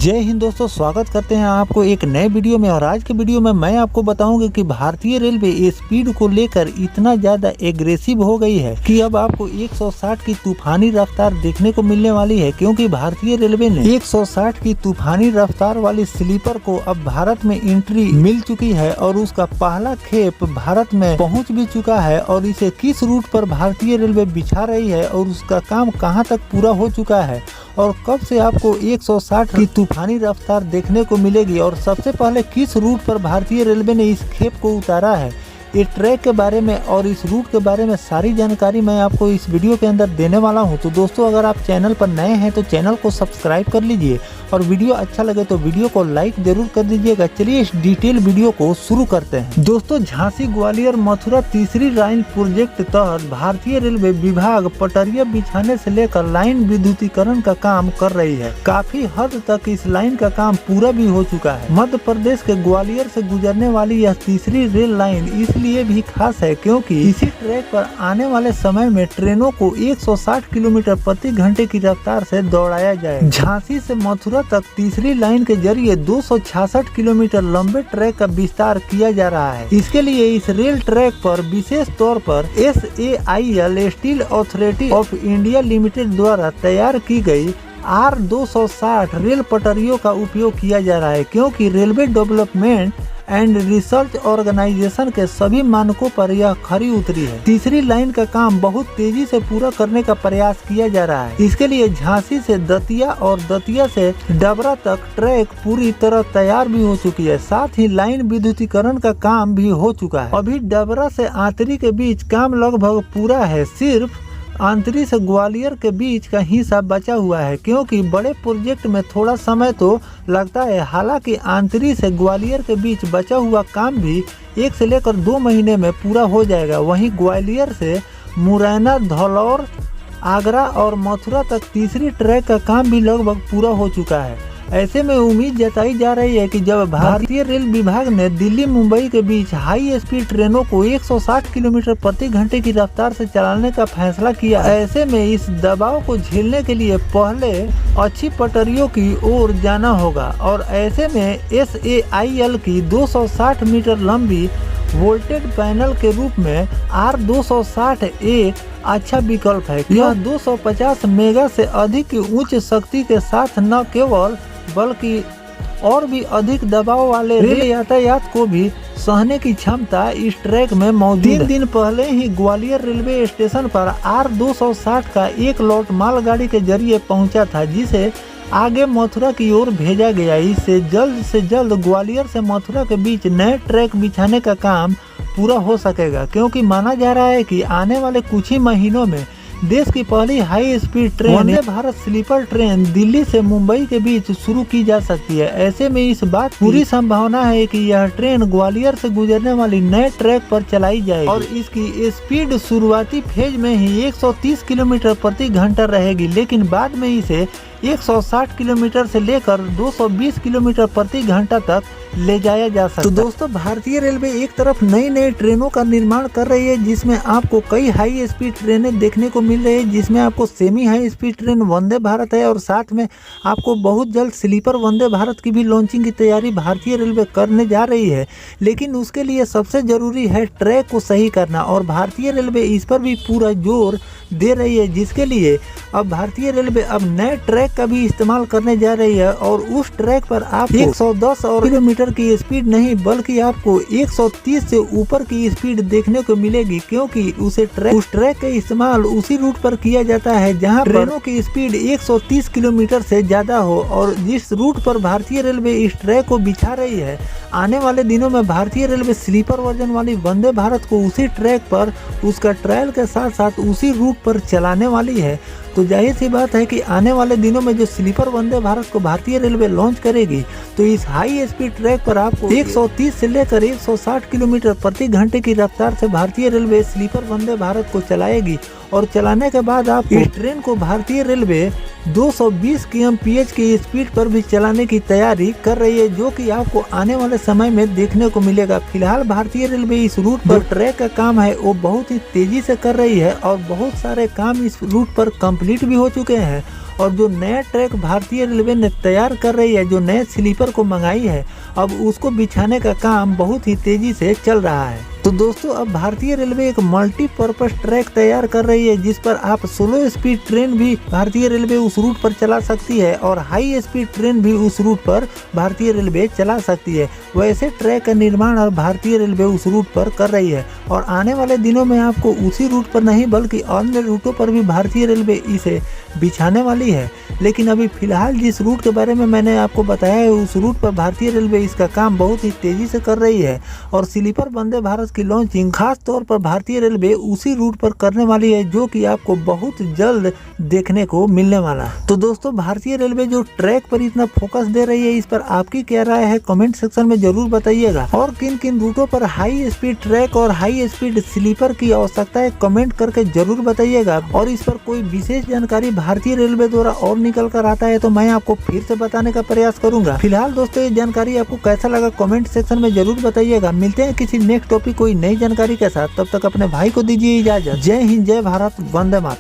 जय हिंद दोस्तों, स्वागत करते हैं आपको एक नए वीडियो में। और आज के वीडियो में मैं आपको बताऊंगा कि भारतीय रेलवे स्पीड को लेकर इतना ज़्यादा एग्रेसिव हो गई है कि अब आपको 160 की तूफानी रफ्तार देखने को मिलने वाली है, क्योंकि भारतीय रेलवे ने 160 की तूफानी रफ्तार वाली स्लीपर को अब भारत में एंट्री मिल चुकी है और उसका पहला खेप भारत में पहुँच भी चुका है। और इसे किस रूट पर भारतीय रेलवे बिछा रही है और उसका काम कहाँ तक पूरा हो चुका है और कब से आपको 160 की तूफानी रफ्तार देखने को मिलेगी, और सबसे पहले किस रूट पर भारतीय रेलवे ने इस खेप को उतारा है, ये ट्रैक के बारे में और इस रूट के बारे में सारी जानकारी मैं आपको इस वीडियो के अंदर देने वाला हूं। तो दोस्तों, अगर आप चैनल पर नए हैं तो चैनल को सब्सक्राइब कर लीजिए और वीडियो अच्छा लगे तो वीडियो को लाइक जरूर कर दीजिएगा। चलिए इस डिटेल वीडियो को शुरू करते हैं। दोस्तों, झांसी ग्वालियर मथुरा तीसरी लाइन प्रोजेक्ट तहत भारतीय रेलवे विभाग पटरिया बिछाने से लेकर लाइन विद्युतीकरण का काम कर रही है। काफी हद तक इस लाइन का काम पूरा भी हो चुका है। मध्य प्रदेश के ग्वालियर से गुजरने वाली यह तीसरी रेल लाइन इसलिए भी खास है क्योंकि इसी ट्रैक पर आने वाले समय में ट्रेनों को 160 किलोमीटर प्रति घंटे की रफ्तार से दौड़ाया जाएगा। झांसी से मथुरा तक तीसरी लाइन के जरिए 266 किलोमीटर लंबे ट्रैक का विस्तार किया जा रहा है। इसके लिए इस रेल ट्रैक पर विशेष तौर पर SAIL steel authority of India limited द्वारा तैयार की गई R260 रेल पटरियों का उपयोग किया जा रहा है, क्योंकि railway development and research organisation के सभी मानकों पर यह खरी उतरी है। तीसरी लाइन का काम बहुत तेजी से पूरा करने का प्रयास किया जा रहा है। इसके लिए झांसी से दतिया और दतिया से डबरा तक ट्रैक पूरी तरह तैयार भी हो चुकी है। साथ ही लाइन विद्युतीकरण का काम भी हो चुका है। अभी डबरा से आंतरी के बीच काम लगभग पूरा है, सिर्फ आंतरी से ग्वालियर के बीच का हिस्सा बचा हुआ है, क्योंकि बड़े प्रोजेक्ट में थोड़ा समय तो लगता है। हालांकि आंतरी से ग्वालियर के बीच बचा हुआ काम भी 1 से लेकर 2 महीने में पूरा हो जाएगा। वहीं ग्वालियर से मुरैना, धौलौर, आगरा और मथुरा तक तीसरी ट्रैक का काम भी लगभग पूरा हो चुका है। ऐसे में उम्मीद जताई जा रही है कि जब भारतीय रेल विभाग ने दिल्ली मुंबई के बीच हाई स्पीड ट्रेनों को 160 किलोमीटर प्रति घंटे की रफ्तार से चलाने का फैसला किया, ऐसे में इस दबाव को झेलने के लिए पहले अच्छी पटरियों की ओर जाना होगा। और ऐसे में SAIL की 260 मीटर लंबी वोल्टेज पैनल के रूप में R260 एक अच्छा विकल्प है। यह 250 मेगा से अधिक की उच्च शक्ति के साथ न केवल बल्कि और भी अधिक दबाव वाले रेल यातायात को भी सहने की क्षमता इस ट्रैक में मौजूद है। 3 दिन पहले ही ग्वालियर रेलवे स्टेशन पर R260 का एक लॉट मालगाड़ी के जरिए पहुंचा था, जिसे आगे मथुरा की ओर भेजा गया। इससे जल्द से जल्द ग्वालियर से मथुरा के बीच नए ट्रैक बिछाने का काम पूरा हो सकेगा, क्योंकि माना जा रहा है कि आने वाले कुछ ही महीनों में देश की पहली high speed train Vande Bharat sleeper train Delhi से मुंबई के बीच शुरू की जा सकती है। ऐसे में इस बात पूरी संभावना है कि यह ट्रेन ग्वालियर से गुजरने वाली नए ट्रैक पर चलाई जाएगी और इसकी स्पीड शुरुआती फेज में ही 130 किलोमीटर प्रति घंटा रहेगी, लेकिन बाद में इसे 160 किलोमीटर से लेकर 220 किलोमीटर प्रति घंटा तक ले जाया जा सकता है। तो दोस्तों, भारतीय रेलवे एक तरफ नई ट्रेनों का निर्माण कर रही है, जिसमें आपको कई हाई स्पीड ट्रेनें देखने को मिल रही है, जिसमें आपको semi high speed train Vande Bharat है और साथ में आपको बहुत जल्द स्लीपर वंदे भारत की भी लॉन्चिंग की तैयारी भारतीय रेलवे करने जा रही है। लेकिन उसके लिए सबसे जरूरी है ट्रैक को सही करना, और भारतीय रेलवे इस पर भी पूरा जोर दे रही है, जिसके लिए अब भारतीय रेलवे अब नए ट्रैक का भी इस्तेमाल करने जा रही है। और उस ट्रैक पर आप 110 किलोमीटर की स्पीड नहीं बल्कि आपको 130 से ऊपर की स्पीड देखने को मिलेगी, क्योंकि उस ट्रैक का इस्तेमाल उसी रूट पर किया जाता है जहां ट्रेनों की स्पीड 130 किलोमीटर से ज्यादा हो। और जिस रूट पर भारतीय रेलवे इस ट्रैक को बिछा रही है, आने वाले दिनों में भारतीय रेलवे स्लीपर वर्जन वाली वंदे भारत को उसी ट्रैक पर उसका ट्रायल के साथ साथ उसी रूट पर चलाने वाली है। तो जाहिर सी बात है कि आने वाले दिनों में जो स्लीपर वंदे भारत को भारतीय रेलवे लॉन्च करेगी, तो इस हाई स्पीड ट्रैक पर आपको 130 से लेकर 160 किलोमीटर प्रति घंटे की रफ्तार से भारतीय रेलवे स्लीपर वंदे भारत को चलाएगी। और चलाने के बाद आप इस ट्रेन को भारतीय रेलवे 220 kmph की स्पीड पर भी चलाने की तैयारी कर रही है, जो कि आपको आने वाले समय में देखने को मिलेगा। फिलहाल भारतीय रेलवे इस रूट पर ट्रैक का काम है वो बहुत ही तेजी से कर रही है और बहुत सारे काम इस रूट पर कंप्लीट भी हो चुके हैं और जो नया ट्रैक भारतीय रेलवे ने तैयार कर रही है, जो नए स्लीपर को मंगाई है, अब उसको बिछाने का काम बहुत ही तेजी से चल रहा है। तो दोस्तों अब भारतीय रेलवे एक मल्टीपर्पज ट्रैक तैयार कर रही है जिस पर आप स्लो स्पीड ट्रेन भी भारतीय रेलवे उस रूट पर चला सकती है और हाई स्पीड ट्रेन भी उस रूट पर भारतीय रेलवे चला सकती है। वैसे ट्रैक का निर्माण और भारतीय रेलवे उस रूट पर कर रही है और आने वाले दिनों में आपको उसी रूट पर नहीं बल्कि अन्य रूटों पर भी भारतीय रेलवे इसे बिछाने वाली है। लेकिन अभी फिलहाल जिस रूट के बारे में मैंने आपको बताया है, उस रूट पर भारतीय रेलवे इसका काम बहुत ही तेजी से कर रही है और स्लीपर वंदे भारत की लॉन्चिंग खास तौर पर भारतीय रेलवे उसी रूट पर करने वाली है जो कि आपको बहुत जल्द देखने को मिलने वाला। तो दोस्तों भारतीय रेलवे जो ट्रैक पर इतना फोकस दे रही है, इस पर आपकी क्या राय है कमेंट सेक्शन में जरूर बताइएगा। और किन किन रूटों पर हाई स्पीड ट्रैक और हाई स्पीड स्लीपर की आवश्यकता है कमेंट करके जरूर बताइएगा। और इस पर कोई विशेष जानकारी भारतीय रेलवे द्वारा और निकल कर आता है तो मैं आपको फिर से बताने का प्रयास करूंगा। फिलहाल दोस्तों ये जानकारी आपको कैसा लगा कमेंट सेक्शन में जरूर बताइएगा। मिलते हैं किसी नेक्स्ट टॉपिक कोई नई जानकारी के साथ, तब तक अपने भाई को दीजिए इजाजत। जय हिंद, जय भारत, वंदे मातरम।